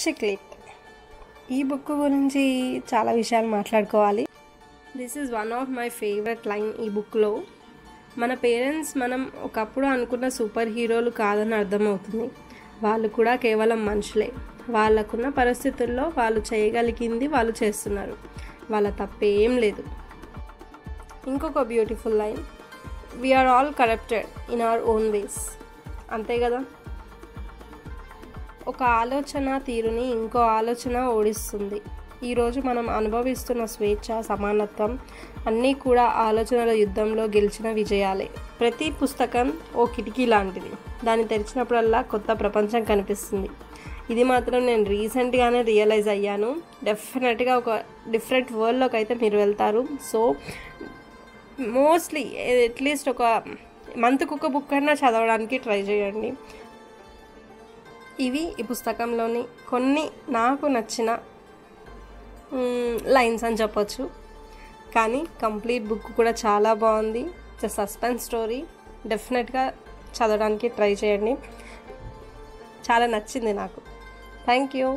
చిక్లిట్. ఈ బుక్ గురించి చాలా విషయాలు మాట్లాడుకోవాలి. This is one of my favourite line ఈ బుక్లో. మన పేరెంట్స్ మనం ఒకప్పుడు అనుకున్న సూపర్ హీరోలు కాదని అర్థమవుతుంది. వాళ్ళు కూడా కేవలం మనుషులే. వాళ్ళకున్న పరిస్థితుల్లో వాళ్ళు చేయగలిగింది వాళ్ళు చేస్తున్నారు. వాళ్ళ తప్పేం లేదు. ఇంకొక beautiful line, we are all corrupted in our own ways. అంతే కదా, ఒక ఆలోచన తీరుని ఇంకో ఆలోచన ఓడిస్తుంది. ఈరోజు మనం అనుభవిస్తున్న స్వేచ్ఛ, సమానత్వం అన్నీ కూడా ఆలోచనల యుద్ధంలో గెలిచిన విజయాలే. ప్రతి పుస్తకం ఓ కిటికీ లాంటిది. దాన్ని తెరిచినప్పుడల్లా కొత్త ప్రపంచం కనిపిస్తుంది. ఇది మాత్రం నేను రీసెంట్గానే రియలైజ్ అయ్యాను. డెఫినెట్గా ఒక డిఫరెంట్ వరల్డ్లోకి అయితే మీరు వెళ్తారు. సో మోస్ట్లీ అట్లీస్ట్ ఒక మంత్కి ఒక బుక్ అయినా చదవడానికి ట్రై చేయండి. ఇవి ఈ పుస్తకంలోని కొన్ని నాకు నచ్చిన లైన్స్ అని చెప్పొచ్చు. కానీ కంప్లీట్ బుక్ కూడా చాలా బాగుంది. It's suspense story. డెఫినెట్గా చదవడానికి ట్రై చేయండి. చాలా నచ్చింది నాకు. Thank you.